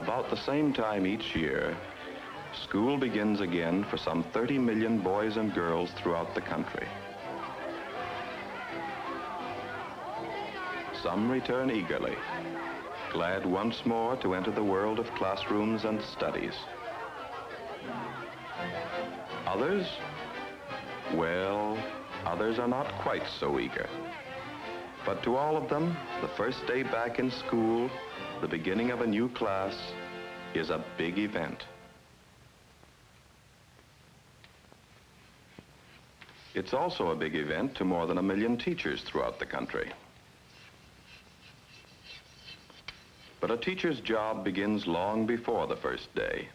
About the same time each year, school begins again for some 30 million boys and girls throughout the country. Some return eagerly, glad once more to enter the world of classrooms and studies. Others? Well, others are not quite so eager. But to all of them, the first day back in school, the beginning of a new class, is a big event. It's also a big event to more than 1 million teachers throughout the country. But a teacher's job begins long before the first day,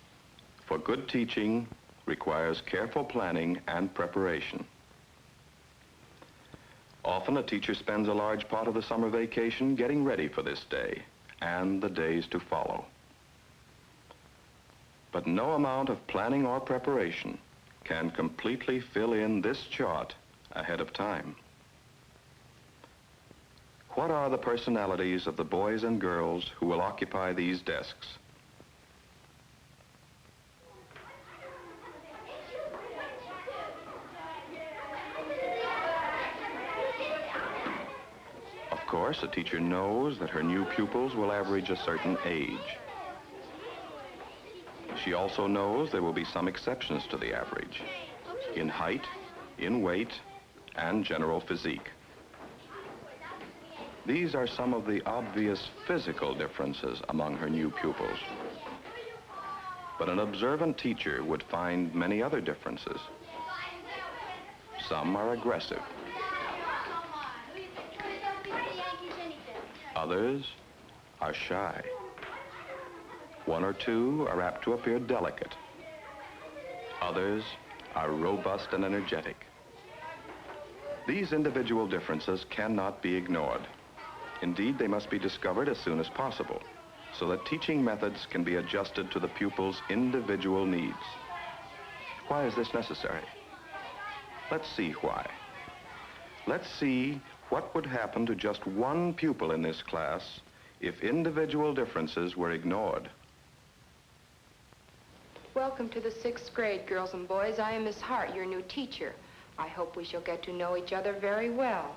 for good teaching requires careful planning and preparation. Often a teacher spends a large part of the summer vacation getting ready for this day and the days to follow. But no amount of planning or preparation can completely fill in this chart ahead of time. What are the personalities of the boys and girls who will occupy these desks? Of course, a teacher knows that her new pupils will average a certain age. She also knows there will be some exceptions to the average, in height, in weight, and general physique. These are some of the obvious physical differences among her new pupils. But an observant teacher would find many other differences. Some are aggressive. Others are shy. One or two are apt to appear delicate. Others are robust and energetic. These individual differences cannot be ignored. Indeed, they must be discovered as soon as possible, so that teaching methods can be adjusted to the pupil's individual needs. Why is this necessary? Let's see why. Let's see what would happen to just one pupil in this class if individual differences were ignored. Welcome to the 6th grade, girls and boys. I am Miss Hart, your new teacher. I hope we shall get to know each other very well.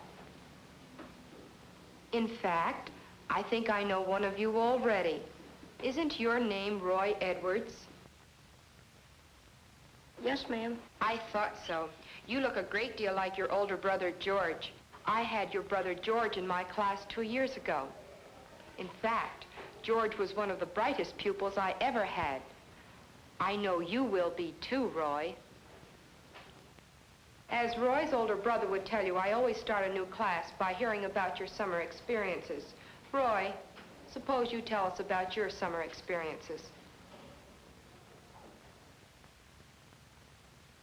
In fact, I think I know one of you already. Isn't your name Roy Edwards? Yes, ma'am. I thought so. You look a great deal like your older brother, George. I had your brother George in my class 2 years ago. In fact, George was one of the brightest pupils I ever had. I know you will be too, Roy. As Roy's older brother would tell you, I always start a new class by hearing about your summer experiences. Roy, suppose you tell us about your summer experiences.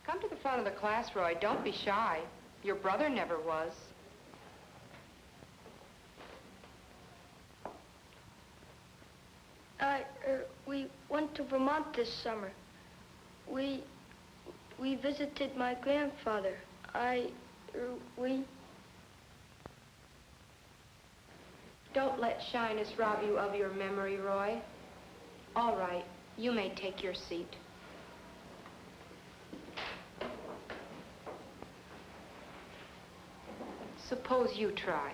Come to the front of the class, Roy. Don't be shy. Your brother never was. We went to Vermont this summer. We visited my grandfather. Don't let shyness rob you of your memory, Roy. All right, you may take your seat. Suppose you try.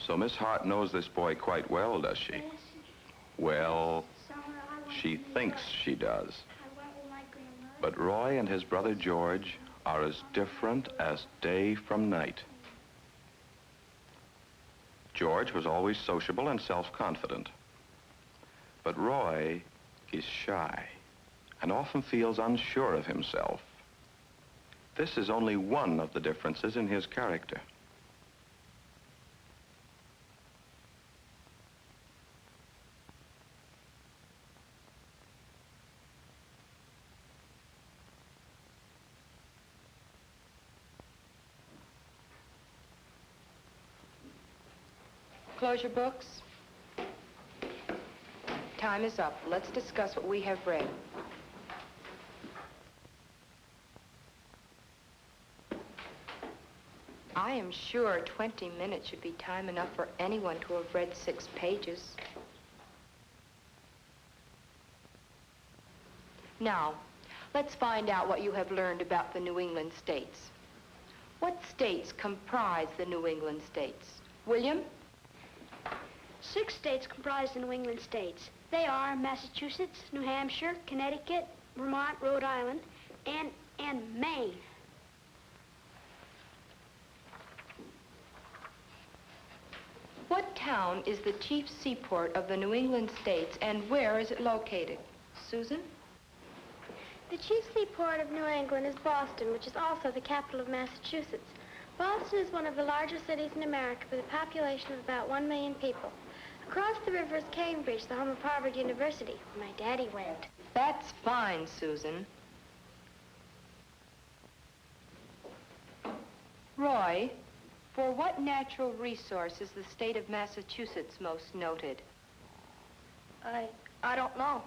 So Miss Hart knows this boy quite well, does she? Well, she thinks she does. But Roy and his brother George are as different as day from night. George was always sociable and self-confident. But Roy is shy and often feels unsure of himself. This is only one of the differences in his character. Close your books. Time is up. Let's discuss what we have read. I am sure 20 minutes should be time enough for anyone to have read 6 pages. Now, let's find out what you have learned about the New England states. What states comprise the New England states? William? 6 states comprise the New England states. They are Massachusetts, New Hampshire, Connecticut, Vermont, Rhode Island, and Maine. What town is the chief seaport of the New England states, and where is it located? Susan? The chief seaport of New England is Boston, which is also the capital of Massachusetts. Boston is one of the largest cities in America with a population of about 1 million people. Across the river is Cambridge, the home of Harvard University, where my daddy went. That's fine, Susan. Roy, for what natural resource is the state of Massachusetts most noted? I don't know.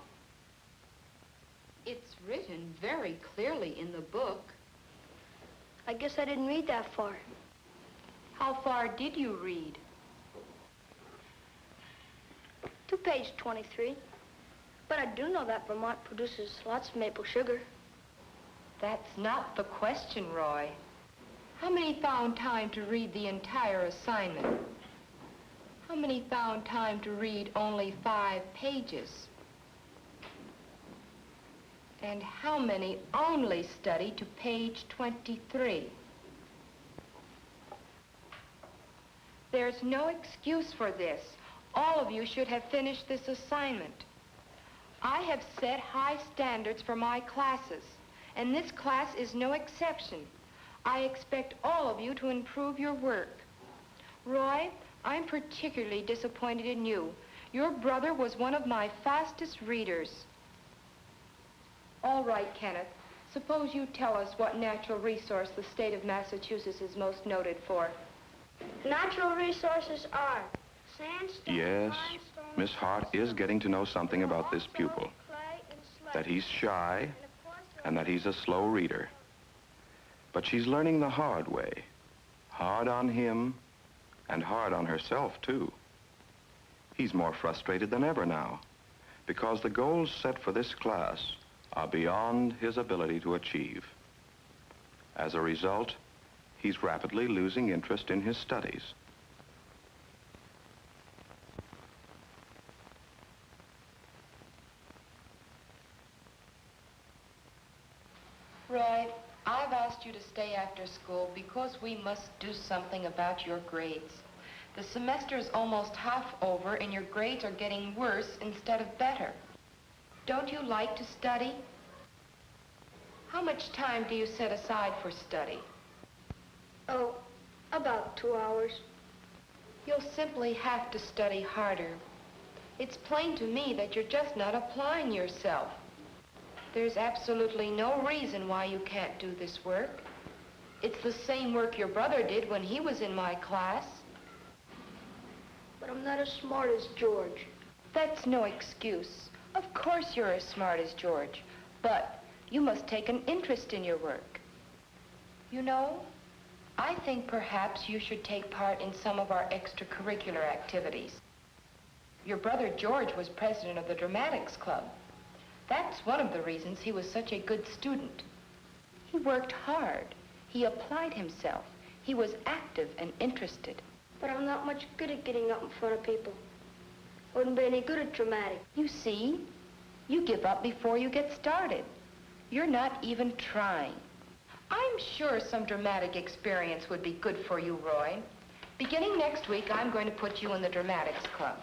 It's written very clearly in the book. I guess I didn't read that far. How far did you read? To page 23. But I do know that Vermont produces lots of maple sugar. That's not the question, Roy. How many found time to read the entire assignment? How many found time to read only 5 pages? And how many only study to page 23? There's no excuse for this. All of you should have finished this assignment. I have set high standards for my classes, and this class is no exception. I expect all of you to improve your work. Roy, I'm particularly disappointed in you. Your brother was one of my fastest readers. All right, Kenneth. Suppose you tell us what natural resource the state of Massachusetts is most noted for. Natural resources are sandstone, Yes, limestone, Miss Hart is getting to know something about this pupil. clay, and slate. That he's shy And of course, and that he's a slow reader. But she's learning the hard way. Hard on him and hard on herself, too. He's more frustrated than ever now because the goals set for this class are beyond his ability to achieve. As a result, he's rapidly losing interest in his studies. Roy, I've asked you to stay after school because we must do something about your grades. The semester's almost half over and your grades are getting worse instead of better. Don't you like to study? How much time do you set aside for study? Oh, about 2 hours. You'll simply have to study harder. It's plain to me that you're just not applying yourself. There's absolutely no reason why you can't do this work. It's the same work your brother did when he was in my class. But I'm not as smart as George. That's no excuse. Of course you're as smart as George, but you must take an interest in your work. You know, I think perhaps you should take part in some of our extracurricular activities. Your brother George was president of the Dramatics Club. That's one of the reasons he was such a good student. He worked hard. He applied himself. He was active and interested. But I'm not much good at getting up in front of people. Wouldn't be any good at dramatic. You see, you give up before you get started. You're not even trying. I'm sure some dramatic experience would be good for you, Roy. Beginning next week, I'm going to put you in the Dramatics Club.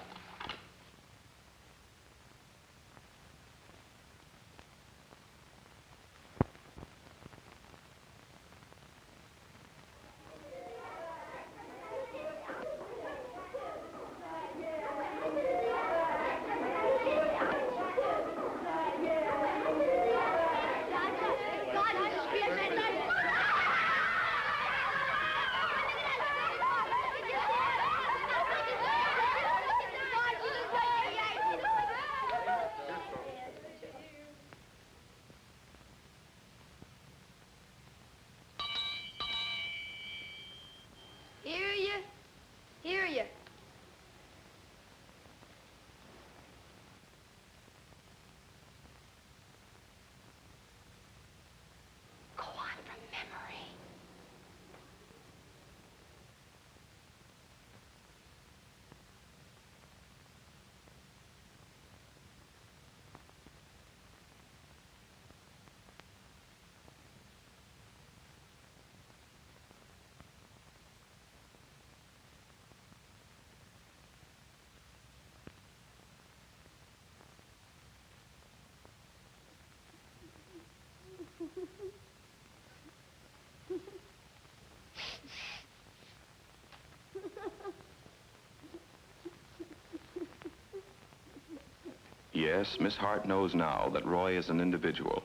Yes, Miss Hart knows now that Roy is an individual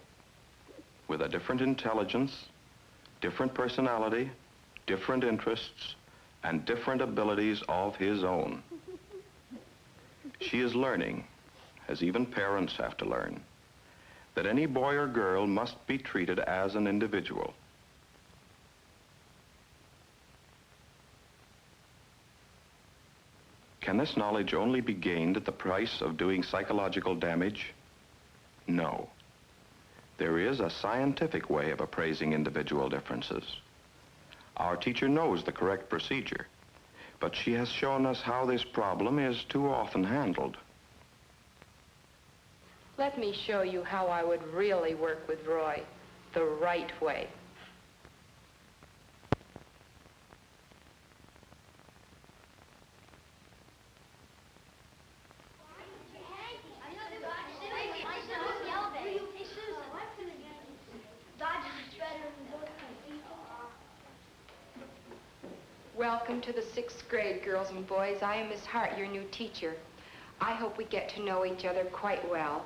with a different intelligence, different personality, different interests, and different abilities of his own. She is learning, as even parents have to learn, that any boy or girl must be treated as an individual. Can this knowledge only be gained at the price of doing psychological damage? No. There is a scientific way of appraising individual differences. Our teacher knows the correct procedure, but she has shown us how this problem is too often handled. Let me show you how I would really work with Roy, the right way. Welcome to the 6th grade, girls and boys. I am Miss Hart, your new teacher. I hope we get to know each other quite well.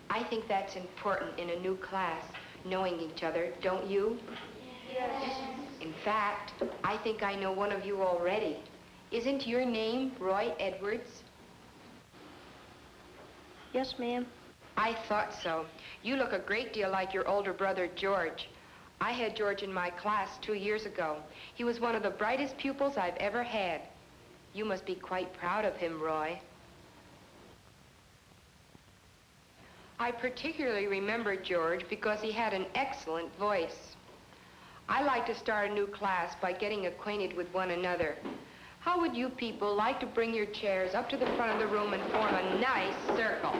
I think that's important in a new class, knowing each other, don't you? Yes. In fact, I think I know one of you already. Isn't your name Roy Edwards? Yes, ma'am. I thought so. You look a great deal like your older brother, George. I had George in my class 2 years ago. He was one of the brightest pupils I've ever had. You must be quite proud of him, Roy. I particularly remember George because he had an excellent voice. I like to start a new class by getting acquainted with one another. How would you people like to bring your chairs up to the front of the room and form a nice circle?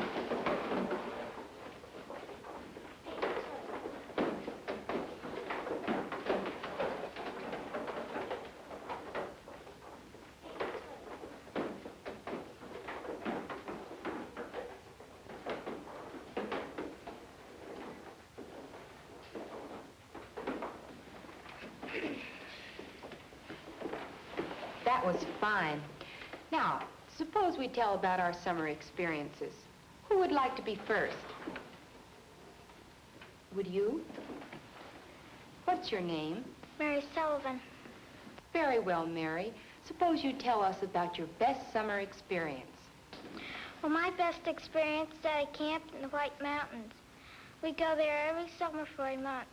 That was fine. Now, suppose we tell about our summer experiences. Who would like to be first? Would you? What's your name? Mary Sullivan. Very well, Mary. Suppose you tell us about your best summer experience. Well, my best experience is at a camp in the White Mountains. We go there every summer for a month.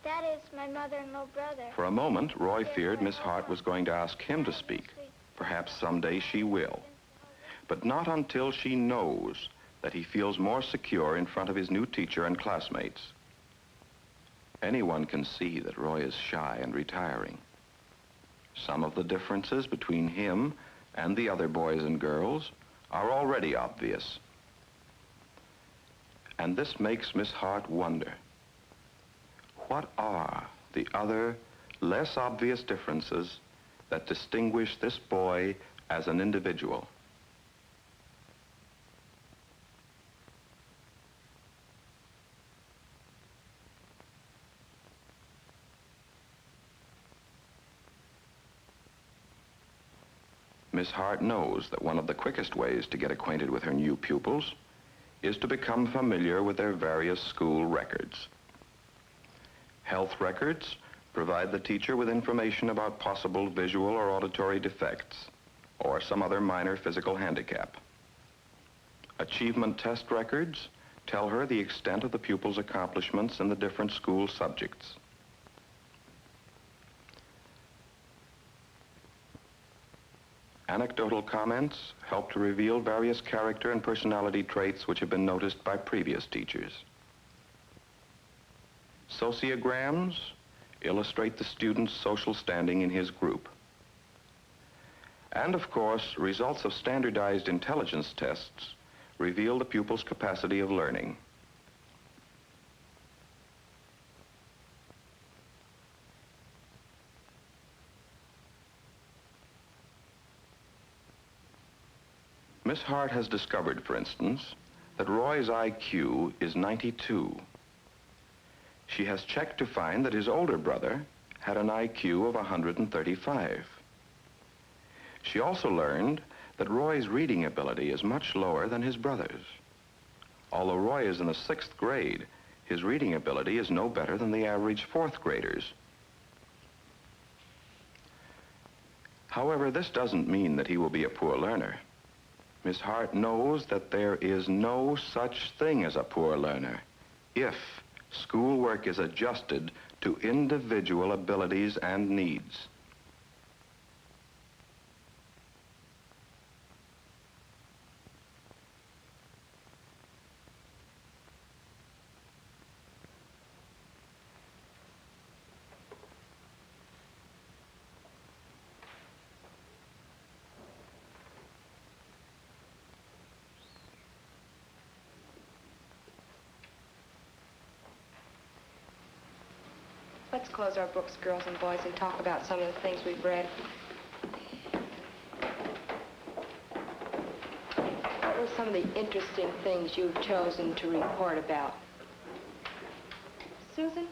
That is my mother and little brother. For a moment, Roy feared Miss Hart was going to ask him to speak. Perhaps someday she will. But not until she knows that he feels more secure in front of his new teacher and classmates. Anyone can see that Roy is shy and retiring. Some of the differences between him and the other boys and girls are already obvious. And this makes Miss Hart wonder. What are the other, less obvious differences that distinguish this boy as an individual? Miss Hart knows that one of the quickest ways to get acquainted with her new pupils is to become familiar with their various school records. Health records provide the teacher with information about possible visual or auditory defects or some other minor physical handicap. Achievement test records tell her the extent of the pupil's accomplishments in the different school subjects. Anecdotal comments help to reveal various character and personality traits which have been noticed by previous teachers. Sociograms illustrate the student's social standing in his group. And of course, results of standardized intelligence tests reveal the pupil's capacity of learning. Miss Hart has discovered, for instance, that Roy's IQ is 92. She has checked to find that his older brother had an IQ of 135. She also learned that Roy's reading ability is much lower than his brother's. Although Roy is in the 6th grade, his reading ability is no better than the average 4th graders. However, this doesn't mean that he will be a poor learner. Miss Hart knows that there is no such thing as a poor learner if schoolwork is adjusted to individual abilities and needs. Let's close our books, girls and boys, and talk about some of the things we've read. What were some of the interesting things you've chosen to report about? Susan?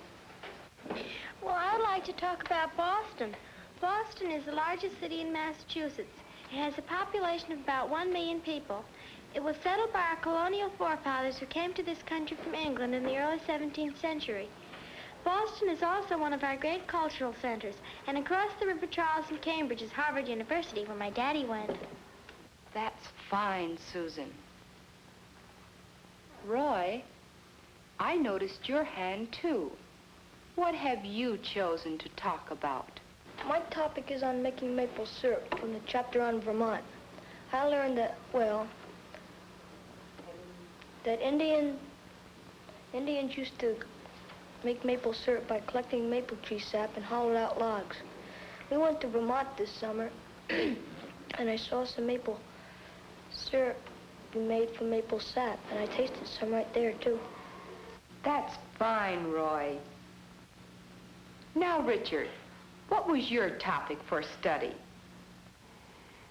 Well, I'd like to talk about Boston. Boston is the largest city in Massachusetts. It has a population of about 1 million people. It was settled by our colonial forefathers who came to this country from England in the early 17th century. Boston is also one of our great cultural centers, and across the River Charles in Cambridge is Harvard University, where my daddy went. That's fine, Susan. Roy, I noticed your hand, too. What have you chosen to talk about? My topic is on making maple syrup from the chapter on Vermont. I learned that, well, that Indians used to make maple syrup by collecting maple tree sap and hollowed out logs. We went to Vermont this summer, and I saw some maple syrup be made from maple sap, and I tasted some right there, too. That's fine, Roy. Now, Richard, what was your topic for study?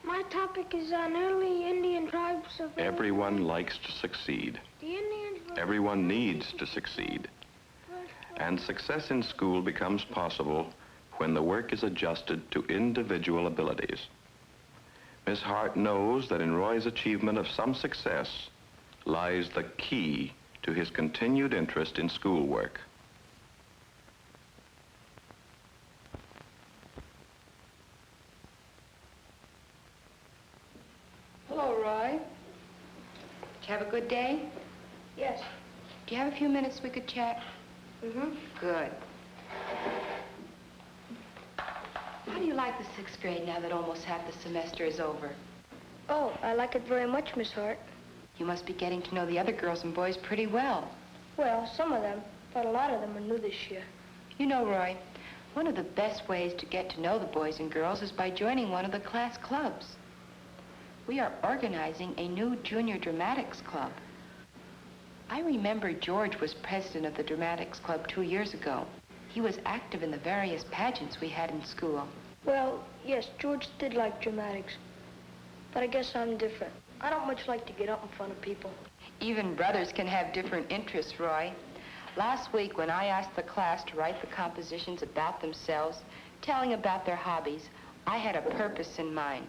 My topic is on early Indian tribes of... Everyone likes to succeed. The Indians were... Everyone needs to succeed. And success in school becomes possible when the work is adjusted to individual abilities. Miss Hart knows that in Roy's achievement of some success lies the key to his continued interest in schoolwork. Hello, Roy. Did you have a good day? Yes. Do you have a few minutes we could chat? Mm-hmm. Good. How do you like the 6th grade now that almost half the semester is over? Oh, I like it very much, Miss Hart. You must be getting to know the other girls and boys pretty well. Well, some of them, but a lot of them are new this year. You know, Roy, one of the best ways to get to know the boys and girls is by joining one of the class clubs. We are organizing a new junior dramatics club. I remember George was president of the dramatics club 2 years ago. He was active in the various pageants we had in school. Well, yes, George did like dramatics, but I guess I'm different. I don't much like to get up in front of people. Even brothers can have different interests, Roy. Last week, when I asked the class to write the compositions about themselves, telling about their hobbies, I had a purpose in mind.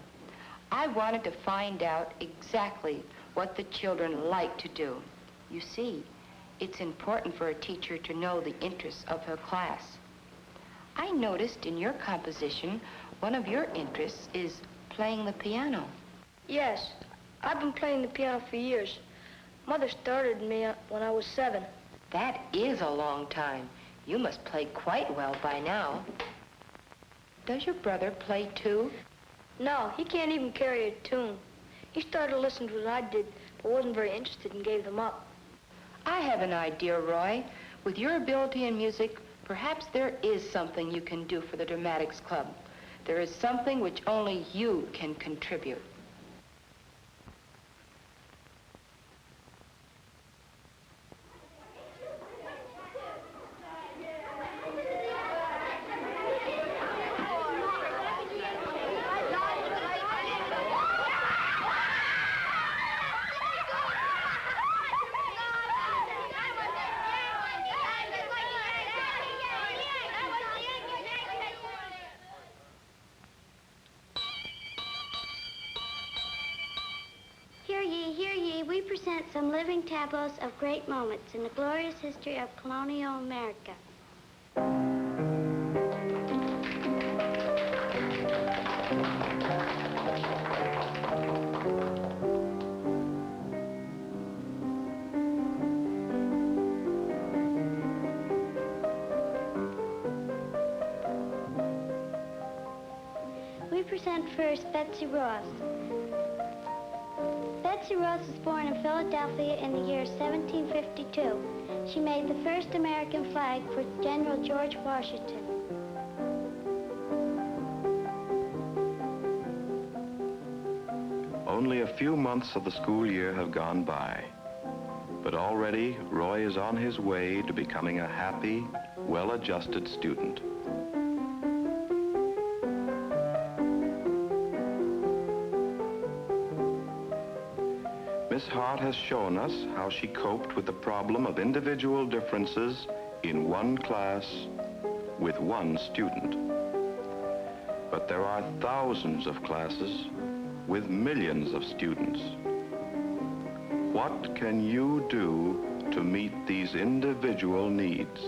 I wanted to find out exactly what the children like to do. You see, it's important for a teacher to know the interests of her class. I noticed in your composition, one of your interests is playing the piano. Yes, I've been playing the piano for years. Mother started me when I was 7. That is a long time. You must play quite well by now. Does your brother play too? No, he can't even carry a tune. He started listening to what I did, but wasn't very interested and gave them up. I have an idea, Roy. With your ability in music, perhaps there is something you can do for the Dramatics Club. There is something which only you can contribute. some living tableaus of great moments in the glorious history of colonial America. We present first Betsy Ross. Betsy Ross was born in Philadelphia in the year 1752. She made the first American flag for General George Washington. Only a few months of the school year have gone by, but already Roy is on his way to becoming a happy, well-adjusted student. Miss Hart has shown us how she coped with the problem of individual differences in one class with one student. But there are thousands of classes with millions of students. What can you do to meet these individual needs?